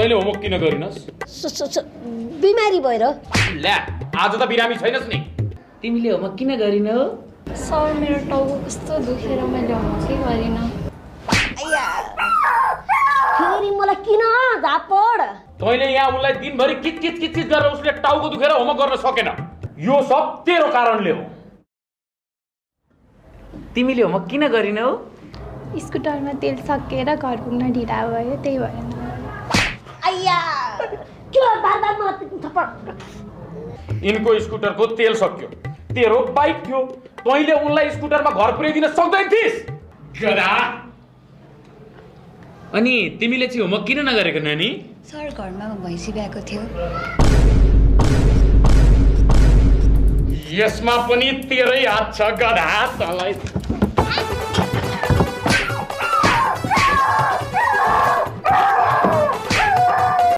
तैँले होमवर्क किन गरिनस्? बिमारी भएर। ल्या, आज त बिरामी छैनस् नि। तिमीले होमवर्क किन गरिनौ? सर मेरो टाउको कस्तो दुखेर मैले होमवर्कै गरिनँ। फेरि मलाई किन झापड? तैँले यहाँ उनलाई दिनभरि किचकिच गरेर उसले टाउको दुखेर होमवर्क गर्न सकेन। यो सब तेरो कारणले हो। तिमीले होमवर्क किन गरिनौ? स्कुटरमा तेल सकिएर घर पुग्न ढिला भयो, त्यही भएर किन बार मलाई थप्पड? यिनको स्कुटरको तेल सक्यो, तेरो बाइक थियो, तैँले उनलाई स्कुटरमा घर पुर्याइदिन सक्दैन थिइस्? गधा। अनि तिमीले चाहिँ होमवर्क किन नगरेको नानी? सर घरमा भैँसी ब्याएको थियो। यसमा पनि तेरै हात छ गधा, तँलाई